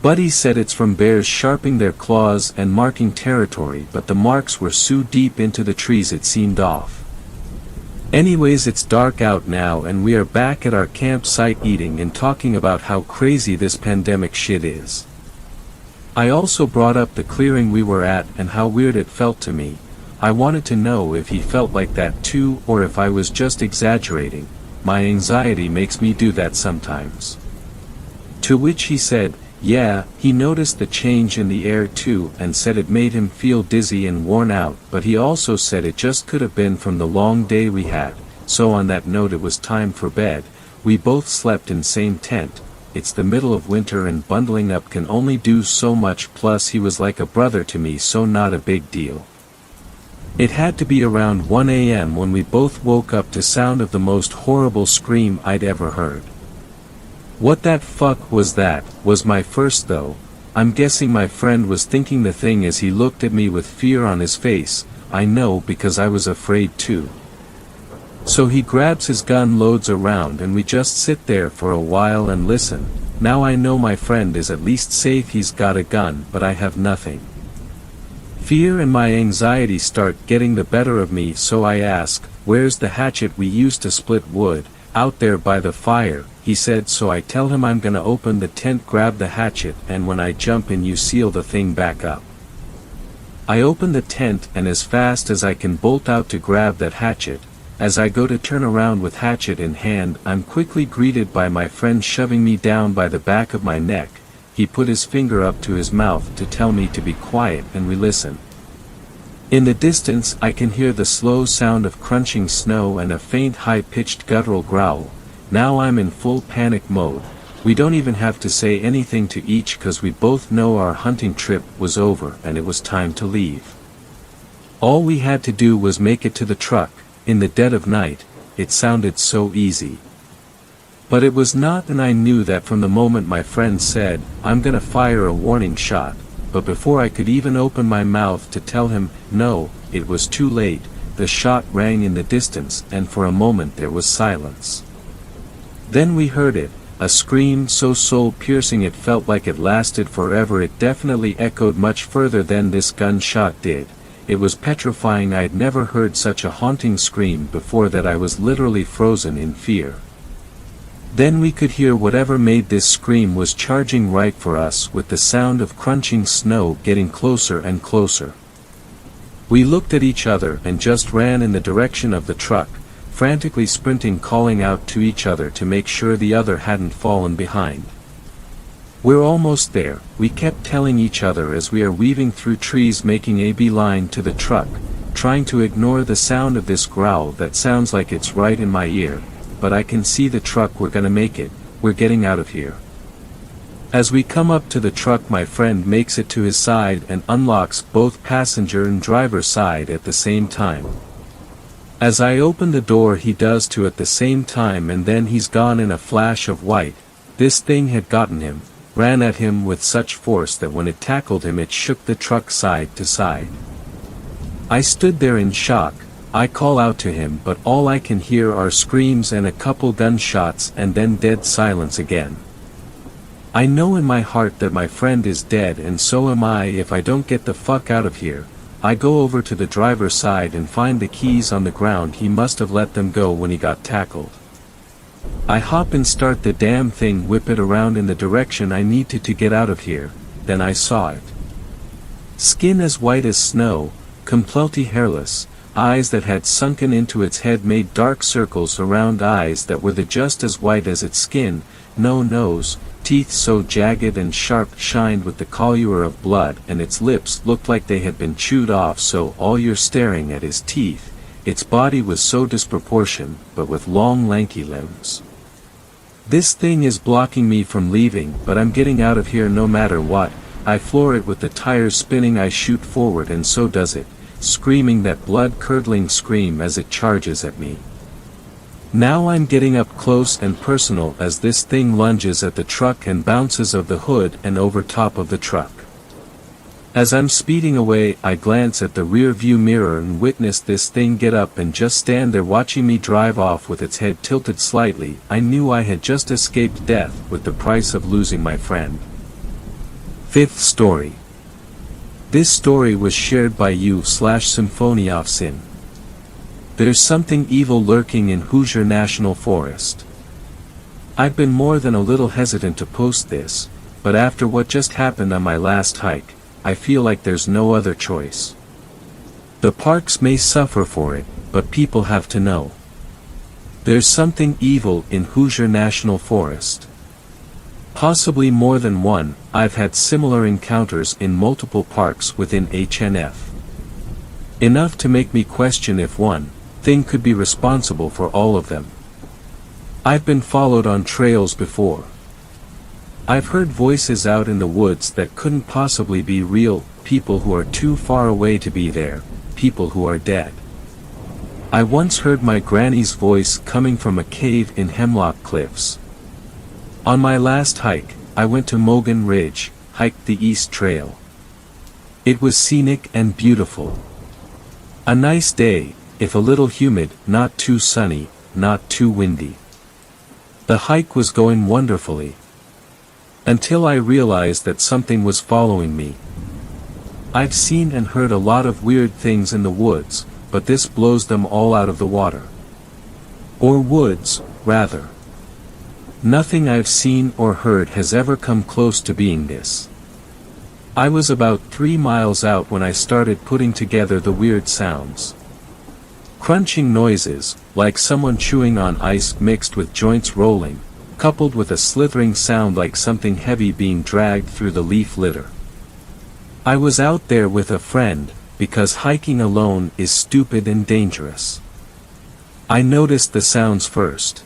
Buddy said it's from bears sharpening their claws and marking territory, but the marks were so deep into the trees it seemed off. Anyways, it's dark out now and we are back at our campsite eating and talking about how crazy this pandemic shit is. I also brought up the clearing we were at and how weird it felt to me. I wanted to know if he felt like that too, or if I was just exaggerating. My anxiety makes me do that sometimes. To which he said, yeah, he noticed the change in the air too and said it made him feel dizzy and worn out, but he also said it just could have been from the long day we had. So on that note, it was time for bed. We both slept in same tent. It's the middle of winter and bundling up can only do so much, plus he was like a brother to me, so not a big deal. It had to be around 1 a.m. when we both woke up to sound of the most horrible scream I'd ever heard. What that fuck was that, was my first though. I'm guessing my friend was thinking the thing as he looked at me with fear on his face. I know, because I was afraid too. So he grabs his gun, loads around, and we just sit there for a while and listen. Now I know my friend is at least safe, he's got a gun, but I have nothing. Fear and my anxiety start getting the better of me, so I ask, where's the hatchet we used to split wood? Out there by the fire, he said. So I tell him I'm gonna open the tent, grab the hatchet, and when I jump in you seal the thing back up. I open the tent and as fast as I can bolt out to grab that hatchet. As I go to turn around with hatchet in hand, I'm quickly greeted by my friend shoving me down by the back of my neck. He put his finger up to his mouth to tell me to be quiet, and we listen. In the distance I can hear the slow sound of crunching snow and a faint high-pitched guttural growl. Now I'm in full panic mode. We don't even have to say anything to each, cause we both know our hunting trip was over and it was time to leave. All we had to do was make it to the truck. In the dead of night, it sounded so easy. But it was not, and I knew that from the moment my friend said, I'm gonna fire a warning shot. But before I could even open my mouth to tell him no, it was too late. The shot rang in the distance and for a moment there was silence. Then we heard it, a scream so soul-piercing it felt like it lasted forever. It definitely echoed much further than this gunshot did. It was petrifying. I'd never heard such a haunting scream before, that I was literally frozen in fear. Then we could hear whatever made this scream was charging right for us, with the sound of crunching snow getting closer and closer. We looked at each other and just ran in the direction of the truck, frantically sprinting, calling out to each other to make sure the other hadn't fallen behind. We're almost there, we kept telling each other as we are weaving through trees, making a beeline to the truck, trying to ignore the sound of this growl that sounds like it's right in my ear. But I can see the truck, we're gonna make it, we're getting out of here. As we come up to the truck, my friend makes it to his side and unlocks both passenger and driver side at the same time. As I open the door, he does too at the same time, and then he's gone in a flash of white. This thing had gotten him, ran at him with such force that when it tackled him it shook the truck side to side. I stood there in shock. I call out to him, but all I can hear are screams and a couple gunshots and then dead silence again. I know in my heart that my friend is dead, and so am I if I don't get the fuck out of here. I go over to the driver's side and find the keys on the ground. He must have let them go when he got tackled. I hop and start the damn thing, whip it around in the direction I needed to get out of here. Then I saw it. Skin as white as snow, completely hairless. Eyes that had sunken into its head made dark circles around eyes that were just as white as its skin, no nose, teeth so jagged and sharp shined with the color of blood, and its lips looked like they had been chewed off, so all you're staring at is teeth. Its body was so disproportioned, but with long lanky limbs. This thing is blocking me from leaving, but I'm getting out of here no matter what. I floor it with the tires spinning. I shoot forward and so does it, screaming that blood-curdling scream as it charges at me. Now I'm getting up close and personal as this thing lunges at the truck and bounces of the hood and over top of the truck. As I'm speeding away, I glance at the rear view mirror and witness this thing get up and just stand there watching me drive off with its head tilted slightly. I knew I had just escaped death with the price of losing my friend. Fifth story. This story was shared by you/Symphony of Sin. There's something evil lurking in Hoosier National Forest. I've been more than a little hesitant to post this, but after what just happened on my last hike, I feel like there's no other choice. The parks may suffer for it, but people have to know. There's something evil in Hoosier National Forest. Possibly more than one. I've had similar encounters in multiple parks within HNF. Enough to make me question if one thing could be responsible for all of them. I've been followed on trails before. I've heard voices out in the woods that couldn't possibly be real, people who are too far away to be there, people who are dead. I once heard my granny's voice coming from a cave in Hemlock Cliffs. On my last hike, I went to Mogan Ridge, hiked the East Trail. It was scenic and beautiful. A nice day, if a little humid, not too sunny, not too windy. The hike was going wonderfully. Until I realized that something was following me. I've seen and heard a lot of weird things in the woods, but this blows them all out of the water. Or woods, rather. Nothing I've seen or heard has ever come close to being this. I was about 3 miles out when I started putting together the weird sounds. Crunching noises, like someone chewing on ice mixed with joints rolling, coupled with a slithering sound like something heavy being dragged through the leaf litter. I was out there with a friend, because hiking alone is stupid and dangerous. I noticed the sounds first.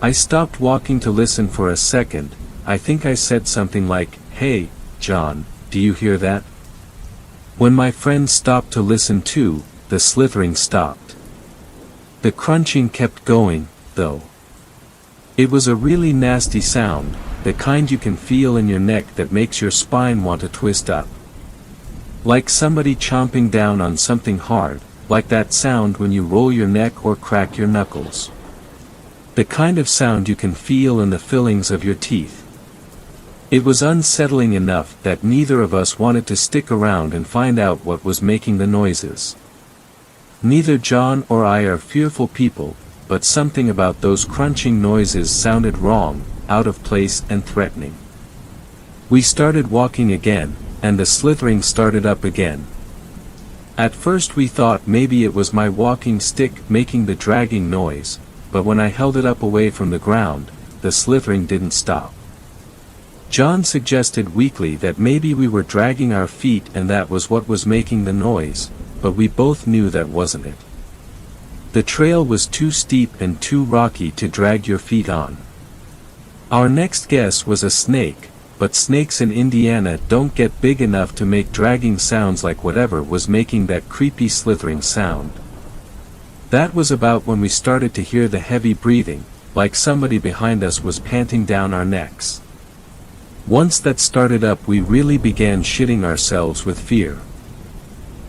I stopped walking to listen for a second. I think I said something like, "Hey, John, do you hear that?" When my friend stopped to listen too, the slithering stopped. The crunching kept going, though. It was a really nasty sound, the kind you can feel in your neck that makes your spine want to twist up. Like somebody chomping down on something hard, like that sound when you roll your neck or crack your knuckles. The kind of sound you can feel in the fillings of your teeth. It was unsettling enough that neither of us wanted to stick around and find out what was making the noises. Neither John or I are fearful people, but something about those crunching noises sounded wrong, out of place and threatening. We started walking again, and the slithering started up again. At first we thought maybe it was my walking stick making the dragging noise, but when I held it up away from the ground, the slithering didn't stop. John suggested weakly that maybe we were dragging our feet and that was what was making the noise, but we both knew that wasn't it. The trail was too steep and too rocky to drag your feet on. Our next guess was a snake, but snakes in Indiana don't get big enough to make dragging sounds like whatever was making that creepy slithering sound. That was about when we started to hear the heavy breathing, like somebody behind us was panting down our necks. Once that started up, we really began shitting ourselves with fear.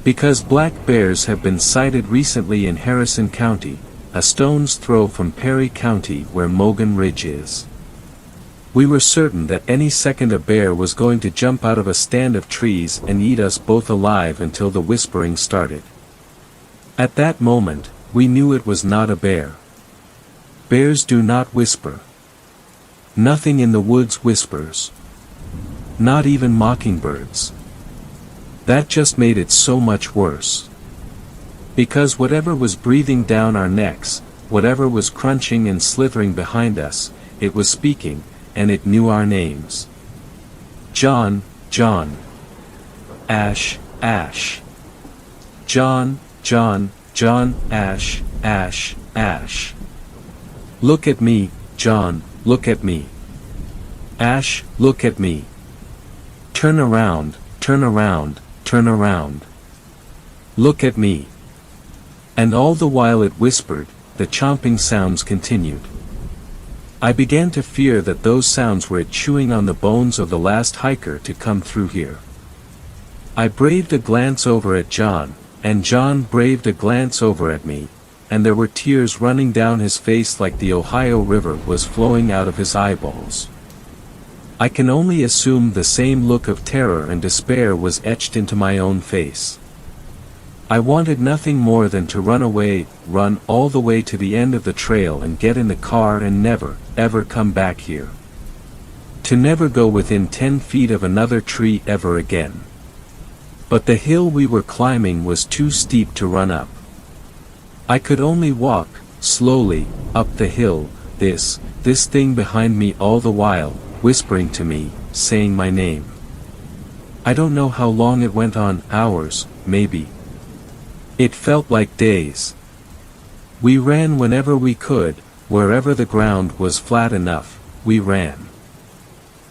Because black bears have been sighted recently in Harrison County, a stone's throw from Perry County where Mogan Ridge is. We were certain that any second a bear was going to jump out of a stand of trees and eat us both alive until the whispering started. At that moment, we knew it was not a bear. Bears do not whisper. Nothing in the woods whispers. Not even mockingbirds. That just made it so much worse. Because whatever was breathing down our necks, whatever was crunching and slithering behind us, it was speaking, and it knew our names. John, John. Ash, Ash. John, John, John, Ash, Ash, Ash. Look at me, John, look at me. Ash, look at me. Turn around, turn around, turn around. Look at me. And all the while it whispered, the chomping sounds continued. I began to fear that those sounds were it chewing on the bones of the last hiker to come through here. I braved a glance over at John, and John braved a glance over at me, and there were tears running down his face like the Ohio River was flowing out of his eyeballs. I can only assume the same look of terror and despair was etched into my own face. I wanted nothing more than to run away, run all the way to the end of the trail and get in the car and never, ever come back here. To never go within 10 feet of another tree ever again. But the hill we were climbing was too steep to run up. I could only walk, slowly, up the hill, this thing behind me all the while, whispering to me, saying my name. I don't know how long it went on, hours, maybe. It felt like days. We ran whenever we could, wherever the ground was flat enough, we ran.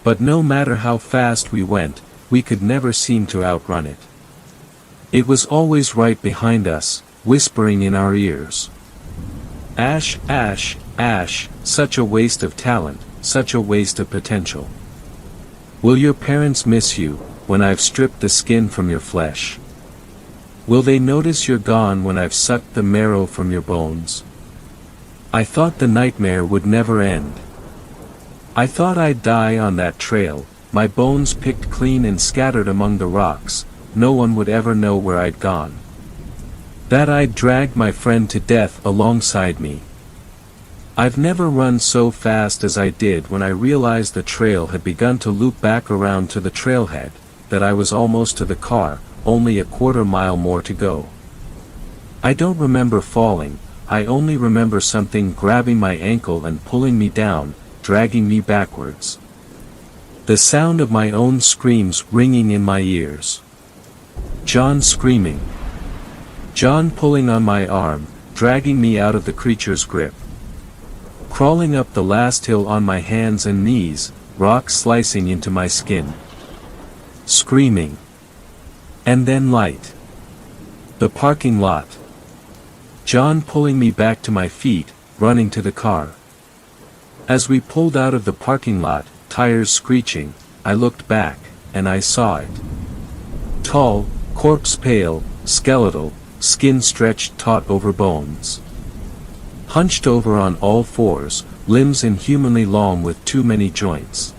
But no matter how fast we went, we could never seem to outrun it. It was always right behind us, whispering in our ears. Ash, Ash, Ash, such a waste of talent, such a waste of potential. Will your parents miss you, when I've stripped the skin from your flesh? Will they notice you're gone when I've sucked the marrow from your bones? I thought the nightmare would never end. I thought I'd die on that trail, my bones picked clean and scattered among the rocks, no one would ever know where I'd gone. That I'd dragged my friend to death alongside me. I've never run so fast as I did when I realized the trail had begun to loop back around to the trailhead, that I was almost to the car, only a quarter mile more to go. I don't remember falling, I only remember something grabbing my ankle and pulling me down, dragging me backwards. The sound of my own screams ringing in my ears. John screaming. John pulling on my arm, dragging me out of the creature's grip. Crawling up the last hill on my hands and knees, rocks slicing into my skin. Screaming. And then light. The parking lot. John pulling me back to my feet, running to the car. As we pulled out of the parking lot, tires screeching, I looked back, and I saw it. Tall, corpse pale, skeletal, skin stretched taut over bones. Hunched over on all fours, limbs inhumanly long with too many joints.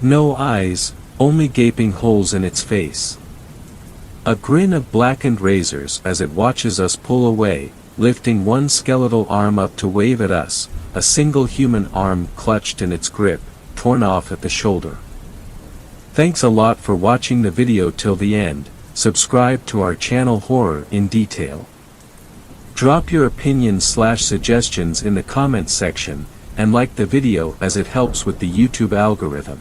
No eyes, only gaping holes in its face. A grin of blackened razors as it watches us pull away, lifting one skeletal arm up to wave at us, a single human arm clutched in its grip, torn off at the shoulder. Thanks a lot for watching the video till the end. Subscribe to our channel Horror in Detail. Drop your opinions/suggestions in the comments section, and like the video as it helps with the YouTube algorithm.